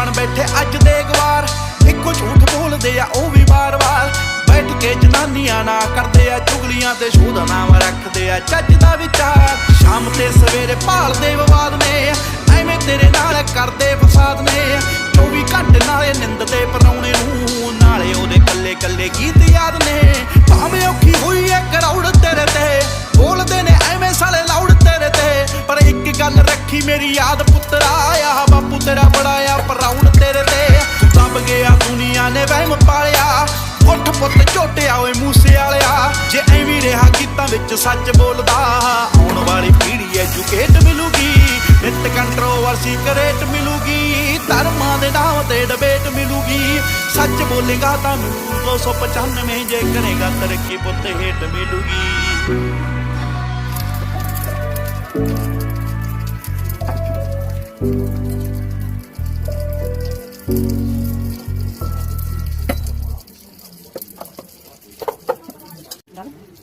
बन बैठे अज दे गवार, इको झूठ बोलदे आ ओ भी बार बार। बैठ के जनानियां ना करदे आ चुगलियां ते शोध नाम रखदे आ चज दा विचार। शाम ते सवेरे भालदे विवाद ने, एवें तेरे नाल करदे फसाद ने। 24 घंटे नाले निंददे परौणे नूं, नाले ओदे कल्ले कल्ले गीत याद ने। भावें औखी होई ऐ करौड़ तेरे ते, बोलदे ने एवें साले लाउड तेरे ते। पर एक गल रखी मेरी याद पुत्तरा, आ बापू तेरा बड़ा आ प्राउड तेरे ते। तू दब गया दुनिया ने वहम पालिया, उठ पुत झोटिया ओए मूसे वालिया। जे एवीं रहा गीतां विच सच बोलदा, आउण वाली पीढ़ी एजुकेट मिलूगी। नित कंट्रोवर्सी करेट मिलूगी, धर्मां दे नाम ते डिबेट मिलूगी। सच बोलेगा तां 295, जे करेगा तरक्की पुत हेट मिलूगी। Done?